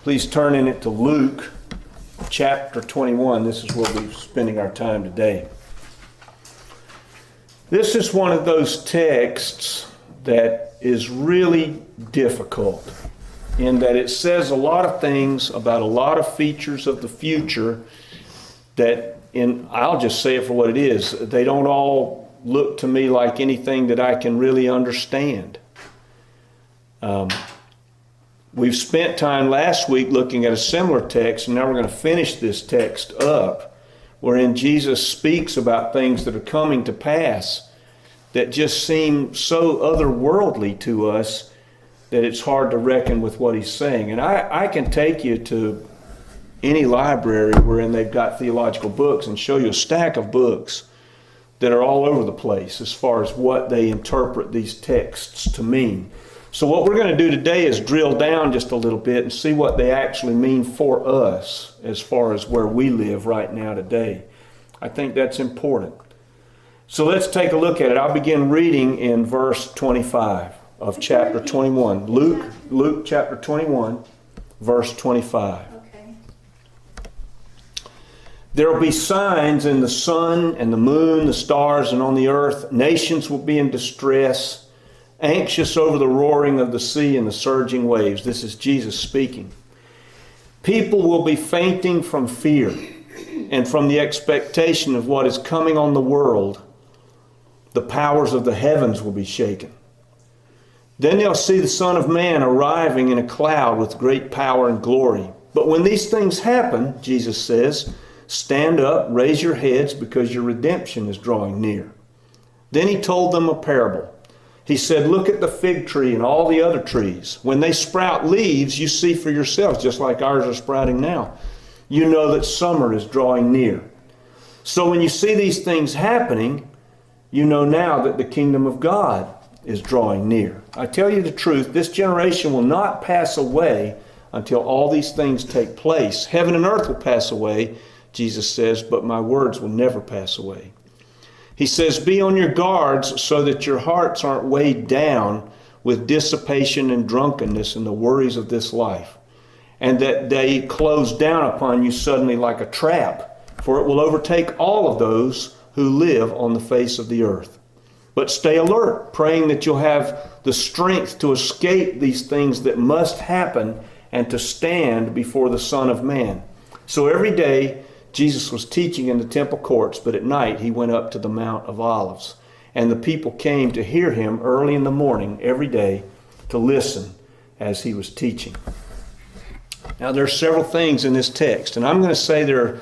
Please turn in it to Luke chapter 21. This is where we're spending our time today. This is one of those texts that is really difficult in that it says a lot of things about a lot of features of the future that, I'll just say it for what it is, they don't all look to me like anything that I can really understand. We've spent time last week looking at a similar text, and now we're going to finish this text up, wherein Jesus speaks about things that are coming to pass that just seem so otherworldly to us that it's hard to reckon with what he's saying. And I can take you to any library wherein they've got theological books and show you a stack of books that are all over the place as far as what they interpret these texts to mean. So what we're going to do today is drill down just a little bit and see what they actually mean for us as far as where we live right now today. I think that's important. So let's take a look at it. I'll begin reading in verse 25 of chapter 21. Luke chapter 21, verse 25. Okay. There will be signs in the sun and the moon, the stars, and on the earth. Nations will be in distress, anxious over the roaring of the sea and the surging waves. This is Jesus speaking. People will be fainting from fear and from the expectation of what is coming on the world. The powers of the heavens will be shaken. Then they'll see the Son of Man arriving in a cloud with great power and glory. But when these things happen, Jesus says, stand up, raise your heads, because your redemption is drawing near. Then he told them a parable. He said, look at the fig tree and all the other trees. When they sprout leaves, you see for yourselves, just like ours are sprouting now. You know that summer is drawing near. So when you see these things happening, you know now that the kingdom of God is drawing near. I tell you the truth, this generation will not pass away until all these things take place. Heaven and earth will pass away, Jesus says, but my words will never pass away. He says, be on your guards so that your hearts aren't weighed down with dissipation and drunkenness and the worries of this life, and that they close down upon you suddenly like a trap, for it will overtake all of those who live on the face of the earth. But stay alert, praying that you'll have the strength to escape these things that must happen and to stand before the Son of Man. So every day, Jesus was teaching in the temple courts, but at night he went up to the Mount of Olives. And the people came to hear him early in the morning every day to listen as he was teaching. Now there are several things in this text, and I'm going to say there are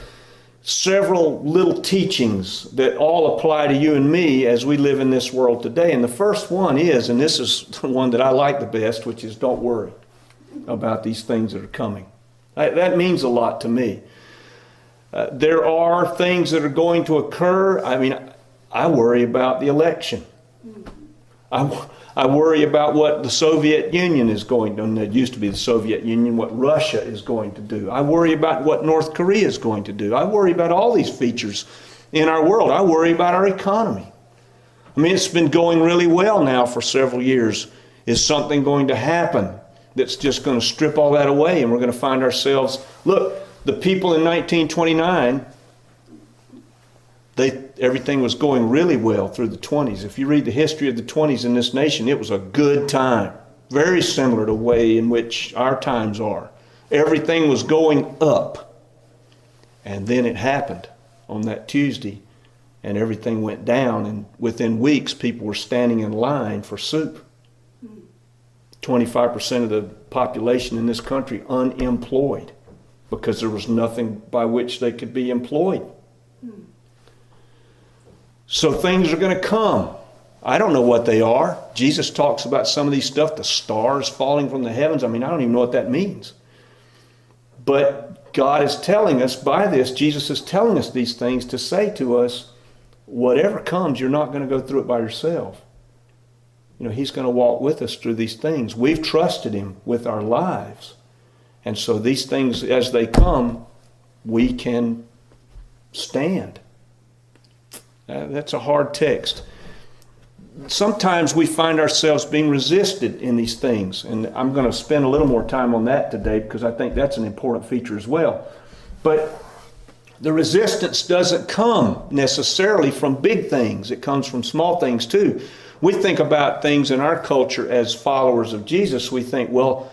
several little teachings that all apply to you and me as we live in this world today. And the first one is, and this is the one that I like the best, which is don't worry about these things that are coming. That means a lot to me. There are things that are going to occur. I mean, I worry about the election. I worry about what the Soviet Union is going to do. It used to be the Soviet Union, what Russia is going to do. I worry about what North Korea is going to do. I worry about all these features in our world. I worry about our economy. I mean, it's been going really well now for several years. Is something going to happen that's just going to strip all that away, and we're going to find ourselves, look, the people in 1929, everything was going really well through the 20s. If you read the history of the 20s in this nation, it was a good time. Very similar to the way in which our times are. Everything was going up. And then it happened on that Tuesday, and everything went down, and within weeks people were standing in line for soup. 25% of the population in this country unemployed, because there was nothing by which they could be employed. So things are going to come. I don't know what they are. Jesus talks about some of these stuff, the stars falling from the heavens. I mean, I don't even know what that means. But God is telling us by this, Jesus is telling us these things to say to us, whatever comes, you're not going to go through it by yourself. You know, he's going to walk with us through these things. We've trusted him with our lives. And so these things, as they come, we can stand. That's a hard text. sometimes we find ourselves being resisted in these things. And I'm going to spend a little more time on that today because I think that's an important feature as well. But the resistance doesn't come necessarily from big things. It comes from small things too. We think about things in our culture as followers of Jesus. We think, well,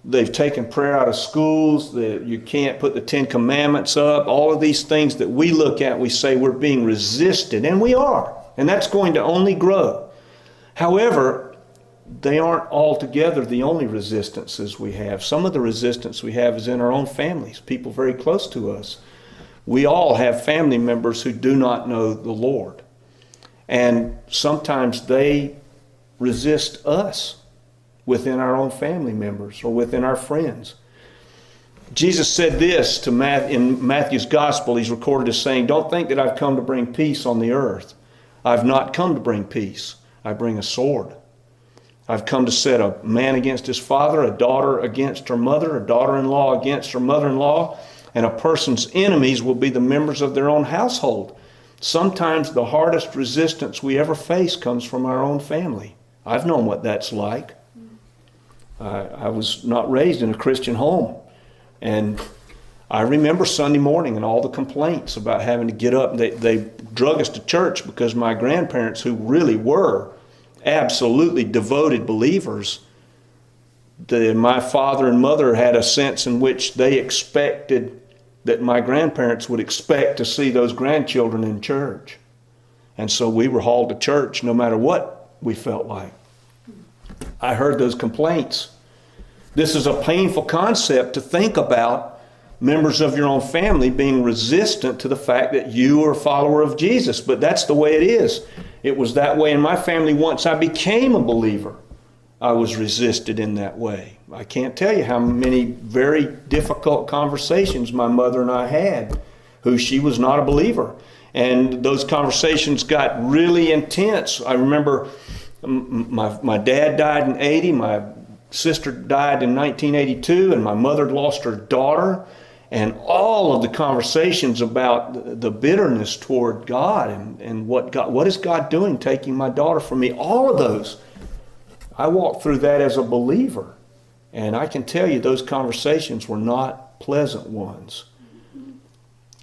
they've taken prayer out of schools, that you can't put the Ten Commandments up, all of these things that we look at, we say we're being resisted, and we are. And that's going to only grow. However, they aren't altogether the only resistances we have. Some of the resistance we have is in our own families, people very close to us. We all have family members who do not know the Lord. And sometimes they resist us within our own family members or within our friends. Jesus said this to in Matthew's gospel. He's recorded as saying, "Don't think that I've come to bring peace on the earth. I've not come to bring peace. I bring a sword. I've come to set a man against his father, a daughter against her mother, a daughter-in-law against her mother-in-law, and a person's enemies will be the members of their own household." Sometimes the hardest resistance we ever face comes from our own family. I've known what that's like. I was not raised in a Christian home. And I remember Sunday morning and all the complaints about having to get up. They drug us to church because my grandparents, who really were absolutely devoted believers, my father and mother had a sense in which they expected that my grandparents would expect to see those grandchildren in church. And so we were hauled to church no matter what we felt like. I heard those complaints. This is a painful concept to think about members of your own family being resistant to the fact that you are a follower of Jesus. But that's the way it is. It was that way in my family once I became a believer. I was resisted in that way. I can't tell you how many very difficult conversations my mother and I had, who she was not a believer. And those conversations got really intense. I remember my dad died in 80, my sister died in 1982, and my mother lost her daughter. And all of the conversations about the bitterness toward God and what is God doing taking my daughter from me, all of those, I walked through that as a believer. And I can tell you those conversations were not pleasant ones.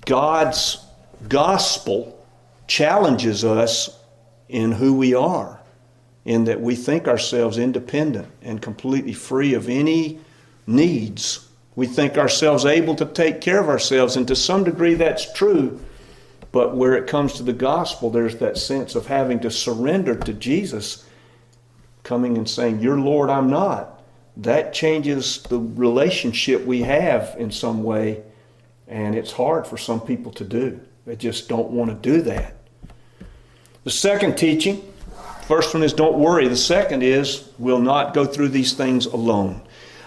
God's gospel challenges us in who we are, in that we think ourselves independent and completely free of any needs. We think ourselves able to take care of ourselves, and to some degree that's true. But where it comes to the gospel, there's that sense of having to surrender to Jesus, coming and saying, "You're Lord, I'm not." That changes the relationship we have in some way, and it's hard for some people to do. They just don't want to do that. The second teaching, first one is don't worry. The second is we'll not go through these things alone.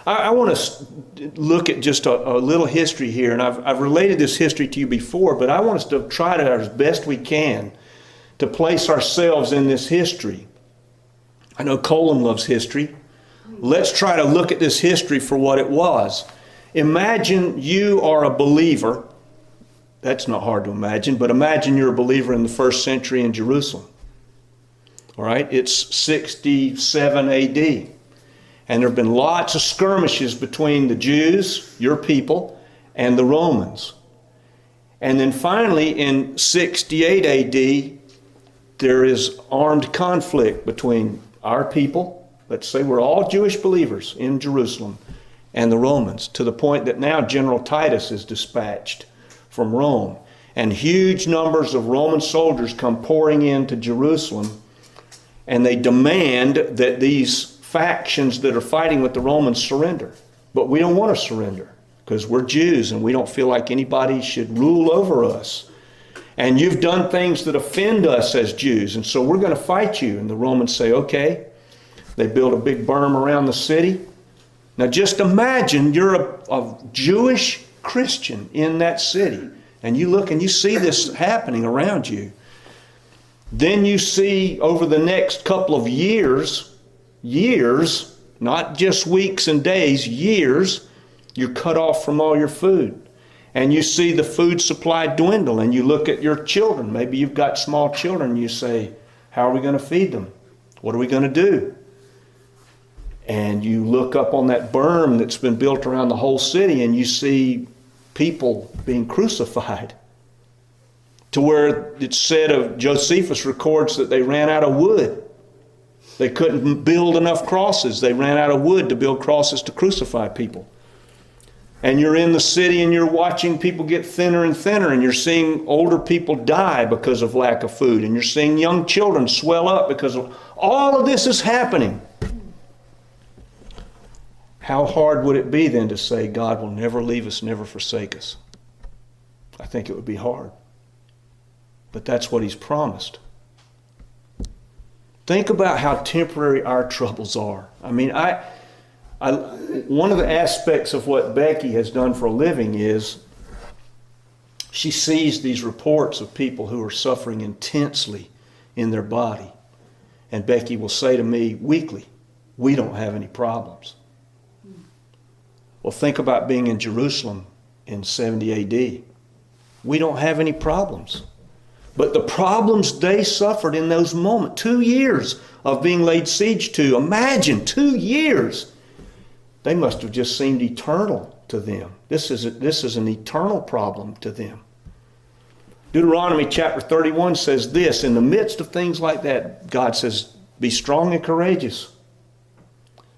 I want to look at just a little history here, and I've related this history to you before, but I want us to try to, as best we can, to place ourselves in this history. I know Colin loves history. Let's try to look at this history for what it was. Imagine you are a believer. That's not hard to imagine, but imagine you're a believer in the first century in Jerusalem. All right, it's 67 AD. And there have been lots of skirmishes between the Jews, your people, and the Romans. And then finally in 68 AD, there is armed conflict between our people, let's say we're all Jewish believers in Jerusalem, and the Romans, to the point that now General Titus is dispatched from Rome. And huge numbers of Roman soldiers come pouring into Jerusalem, and they demand that these factions that are fighting with the Romans surrender. But we don't want to surrender because we're Jews and we don't feel like anybody should rule over us. And you've done things that offend us as Jews, and so we're going to fight you. And the Romans say, okay. They build a big berm around the city. Now just imagine you're a Jewish Christian in that city, and you look and you see this happening around you. Then you see over the next couple of years, not just weeks and days, years, you're cut off from all your food. And you see the food supply dwindle, and you look at your children. Maybe you've got small children. You say, how are we going to feed them? What are we going to do? And you look up on that berm that's been built around the whole city and you see people being crucified. To where it's said of Josephus records that they ran out of wood. They couldn't build enough crosses. They ran out of wood to build crosses to crucify people. And you're in the city and you're watching people get thinner and thinner, and you're seeing older people die because of lack of food, and you're seeing young children swell up because of all of this is happening. How hard would it be then to say God will never leave us, never forsake us? I think it would be hard. But that's what He's promised. Think about how temporary our troubles are. I mean, one of the aspects of what Becky has done for a living is she sees these reports of people who are suffering intensely in their body. And Becky will say to me weekly, we don't have any problems. Well, think about being in Jerusalem in 70 AD. We don't have any problems. But the problems they suffered in those moments, 2 years of being laid siege to, imagine 2 years. They must have just seemed eternal to them. This is an eternal problem to them. Deuteronomy chapter 31 says this, in the midst of things like that, God says, be strong and courageous.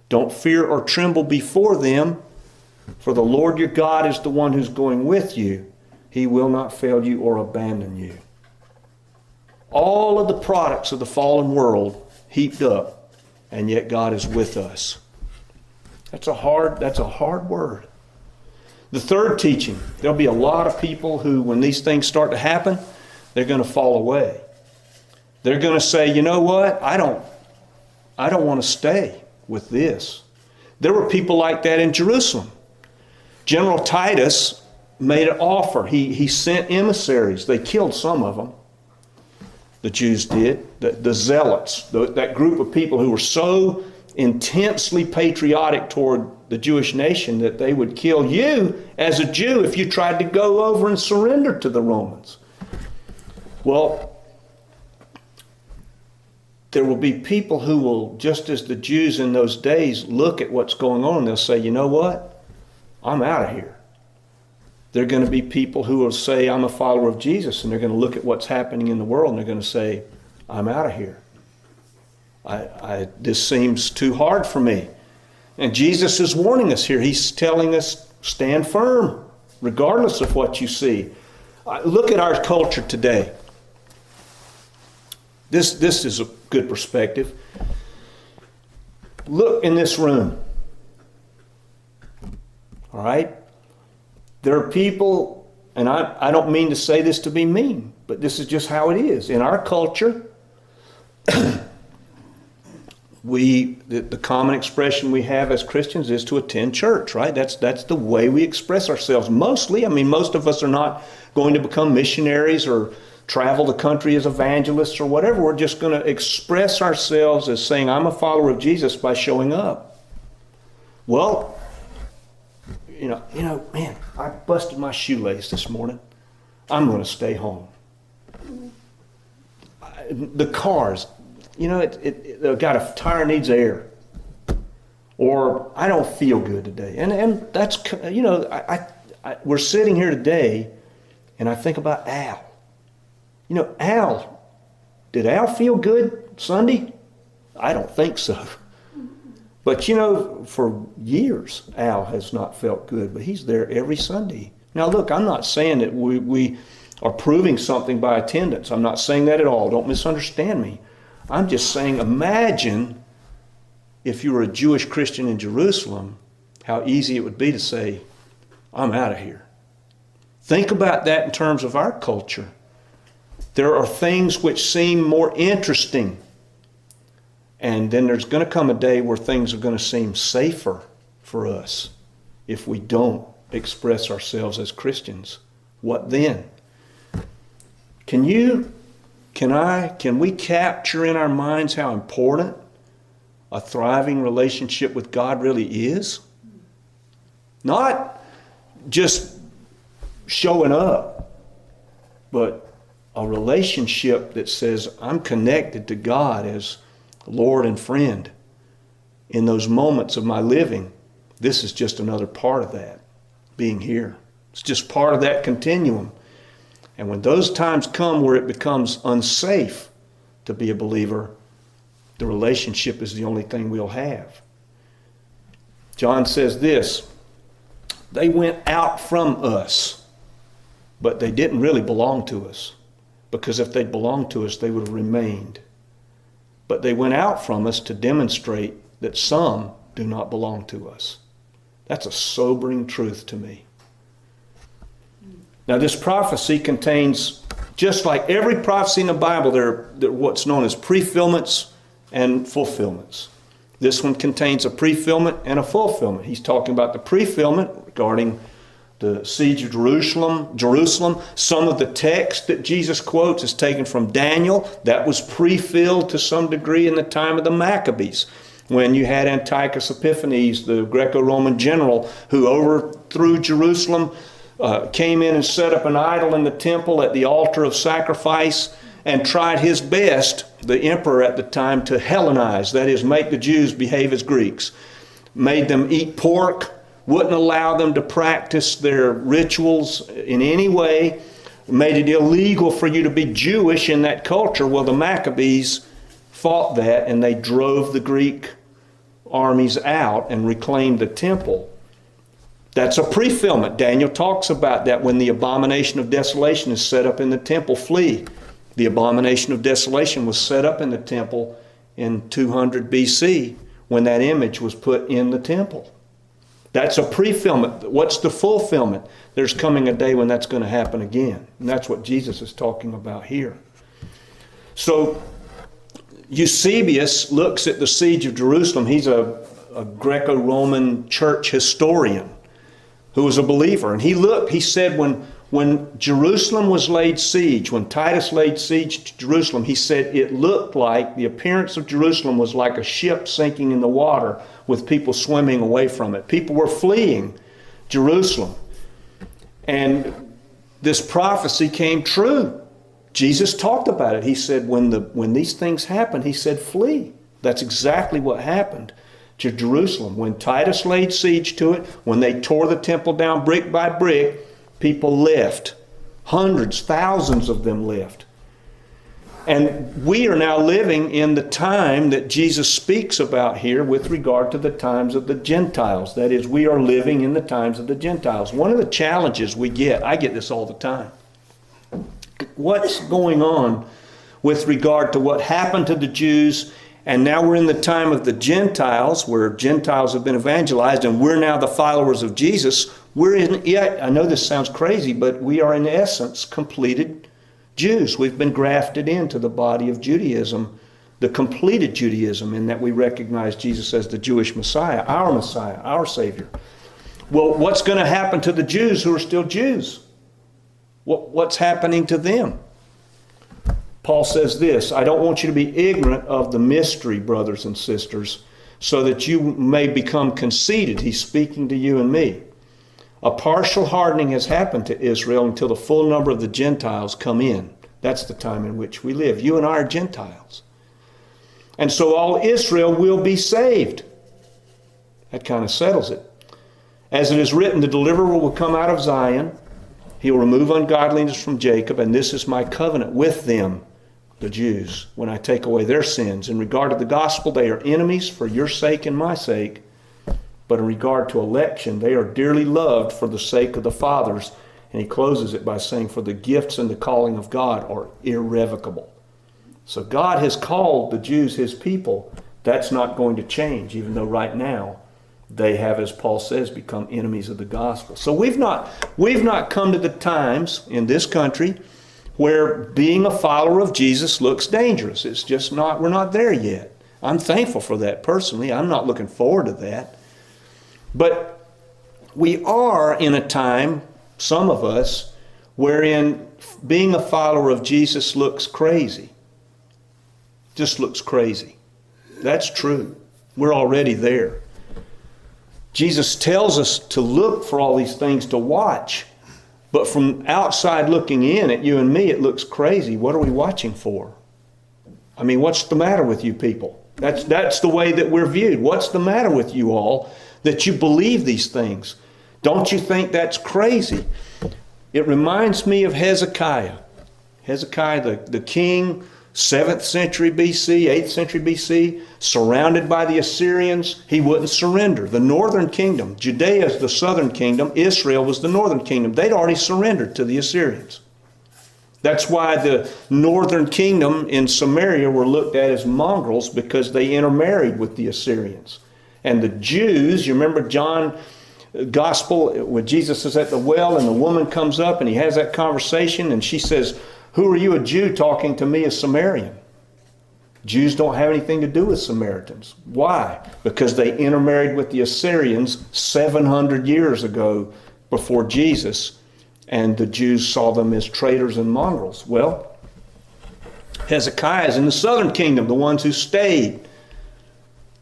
Don't fear or tremble before them, for the Lord your God is the one who's going with you. He will not fail you or abandon you. All of the products of the fallen world heaped up, and yet God is with us. That's a hard word. The third teaching, there'll be a lot of people who, when these things start to happen, they're going to fall away. They're going to say, you know what? I don't want to stay with this. There were people like that in Jerusalem. General Titus made an offer. He sent emissaries. They killed some of them. The Jews did. The zealots, that group of people who were so intensely patriotic toward the Jewish nation that they would kill you as a Jew if you tried to go over and surrender to the Romans. Well, there will be people who will, just as the Jews in those days, look at what's going on and they'll say, you know what? I'm out of here. There are going to be people who will say, I'm a follower of Jesus, and they're going to look at what's happening in the world and they're going to say, I'm out of here. This seems too hard for me. And Jesus is warning us here. He's telling us, stand firm, regardless of what you see. Look at our culture today. This is a good perspective. Look in this room. All right? There are people, and I don't mean to say this to be mean, but this is just how it is. In our culture, the common expression we have as Christians is to attend church, right? That's the way we express ourselves. Mostly, I mean, most of us are not going to become missionaries or travel the country as evangelists or whatever. We're just going to express ourselves as saying, I'm a follower of Jesus by showing up. Well, you know, man, I busted my shoelace this morning. I'm going to stay home. The cars, you know, it got a tire needs air. Or I don't feel good today. And that's, you know, we're sitting here today and I think about Al. You know, did Al feel good Sunday? I don't think so. But you know, for years, Al has not felt good, but he's there every Sunday. Now look, I'm not saying that we are proving something by attendance. I'm not saying that at all. Don't misunderstand me. I'm just saying, imagine if you were a Jewish Christian in Jerusalem, how easy it would be to say, I'm out of here. Think about that in terms of our culture. There are things which seem more interesting. And then there's going to come a day where things are going to seem safer for us if we don't express ourselves as Christians. What then? Can we capture in our minds how important a thriving relationship with God really is? Not just showing up, but a relationship that says, I'm connected to God as Lord and friend. In those moments of my living, this is just another part of that, being here. It's just part of that continuum. And when those times come where it becomes unsafe to be a believer, the relationship is the only thing we'll have. John says this, they went out from us, but they didn't really belong to us, because if they'd belonged to us, they would have remained. But they went out from us to demonstrate that some do not belong to us. That's a sobering truth to me. Now, this prophecy contains, just like every prophecy in the Bible, there are what's known as prefillments and fulfillments. This one contains a prefillment and a fulfillment. He's talking about the prefillment regarding the siege of Jerusalem. Some of the text that Jesus quotes is taken from Daniel. That was pre-filled to some degree in the time of the Maccabees, when you had Antiochus Epiphanes, the Greco-Roman general who overthrew Jerusalem, came in and set up an idol in the temple at the altar of sacrifice, and tried his best, the emperor at the time, to Hellenize, that is, make the Jews behave as Greeks. Made them eat pork, wouldn't allow them to practice their rituals in any way, made it illegal for you to be Jewish in that culture. Well, the Maccabees fought that, and they drove the Greek armies out and reclaimed the temple. That's a prefillment. Daniel talks about that when the abomination of desolation is set up in the temple, flee. The abomination of desolation was set up in the temple in 200 BC when that image was put in the temple. That's a prefillment. What's the fulfillment? There's coming a day when that's going to happen again. And that's what Jesus is talking about here. So Eusebius looks at the siege of Jerusalem. He's a Greco-Roman church historian who was a believer. And he said when Jerusalem was laid siege, when Titus laid siege to Jerusalem, he said it looked like, the appearance of Jerusalem was like a ship sinking in the water with people swimming away from it. People were fleeing Jerusalem. And this prophecy came true. Jesus talked about it. He said when these things happen, he said flee. That's exactly what happened to Jerusalem. When Titus laid siege to it, when they tore the temple down brick by brick, people left. Hundreds, thousands of them left. And we are now living in the time that Jesus speaks about here with regard to the times of the Gentiles. That is, we are living in the times of the Gentiles. One of the challenges we get, I get this all the time, what's going on with regard to what happened to the Jews, and now we're in the time of the Gentiles, where Gentiles have been evangelized, and we're now the followers of Jesus. I know this sounds crazy, but we are in essence completed Jews. We've been grafted into the body of Judaism, the completed Judaism, in that we recognize Jesus as the Jewish Messiah, our Savior. Well, what's going to happen to the Jews who are still Jews? What's happening to them? Paul says this, I don't want you to be ignorant of the mystery, brothers and sisters, so that you may become conceited. He's speaking to you and me. A partial hardening has happened to Israel until the full number of the Gentiles come in. That's the time in which we live. You and I are Gentiles. And so all Israel will be saved. That kind of settles it. As it is written, the deliverer will come out of Zion. He will remove ungodliness from Jacob, and this is my covenant with them, the Jews, when I take away their sins. In regard to the gospel, they are enemies for your sake and my sake. But in regard to election, they are dearly loved for the sake of the fathers. And he closes it by saying, for the gifts and the calling of God are irrevocable. So God has called the Jews his people. That's not going to change, even though right now they have, as Paul says, become enemies of the gospel. So we've not come to the times in this country where being a follower of Jesus looks dangerous. It's just not, we're not there yet. I'm thankful for that personally. I'm not looking forward to that. But we are in a time, some of us, wherein being a follower of Jesus looks crazy. Just looks crazy. That's true. We're already there. Jesus tells us to look for all these things to watch. But from outside looking in at you and me, it looks crazy. What are we watching for? I mean, what's the matter with you people? That's the way that we're viewed. What's the matter with you all that you believe these things? Don't you think that's crazy? It reminds me of Hezekiah. Hezekiah, the king, 7th century BC, 8th century BC, surrounded by the Assyrians, he wouldn't surrender. The northern kingdom, Judea is the southern kingdom, Israel was the northern kingdom. They'd already surrendered to the Assyrians. That's why the northern kingdom in Samaria were looked at as mongrels, because they intermarried with the Assyrians. And the Jews, you remember John Gospel, when Jesus is at the well and the woman comes up and he has that conversation and she says, "Who are you, a Jew, talking to me, a Samaritan?" Jews don't have anything to do with Samaritans. Why? Because they intermarried with the Assyrians 700 years ago before Jesus, and the Jews saw them as traitors and mongrels. Well, Hezekiah is in the southern kingdom, the ones who stayed.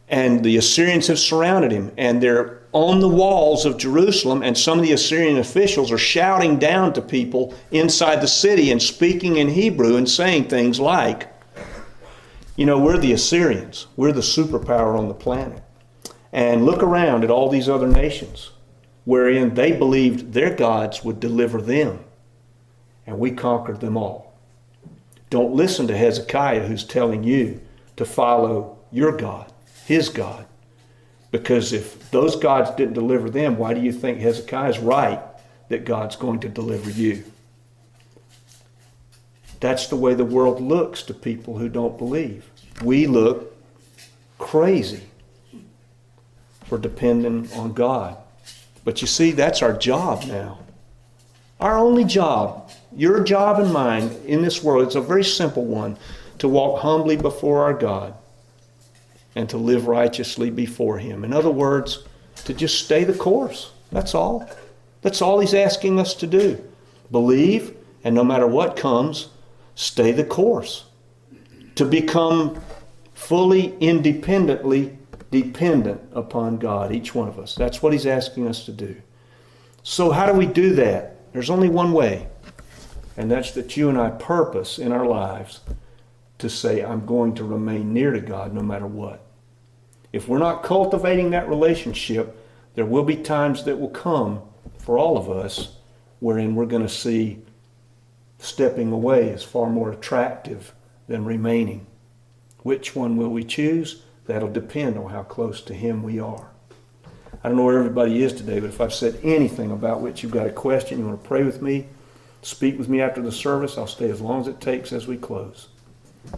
And the Assyrians have surrounded him, and they're on the walls of Jerusalem, and some of the Assyrian officials are shouting down to people inside the city and speaking in Hebrew and saying things like, you know, we're the Assyrians. We're the superpower on the planet. And look around at all these other nations wherein they believed their gods would deliver them, and we conquered them all. Don't listen to Hezekiah, who's telling you to follow your God, his God. Because if those gods didn't deliver them, why do you think Hezekiah's right that God's going to deliver you? That's the way the world looks to people who don't believe. We look crazy for depending on God. But you see, that's our job now. Our only job, your job and mine in this world, it's a very simple one, to walk humbly before our God and to live righteously before him. In other words, to just stay the course. That's all. That's all he's asking us to do. Believe, and no matter what comes, stay the course. To become fully, independently dependent upon God, each one of us. That's what he's asking us to do. So how do we do that? There's only one way, and that's that you and I purpose in our lives to say, I'm going to remain near to God no matter what. If we're not cultivating that relationship, there will be times that will come for all of us wherein we're going to see stepping away is far more attractive than remaining. Which one will we choose? That'll depend on how close to him we are. I don't know where everybody is today, but if I've said anything about which you've got a question, you want to pray with me, speak with me after the service, I'll stay as long as it takes as we close.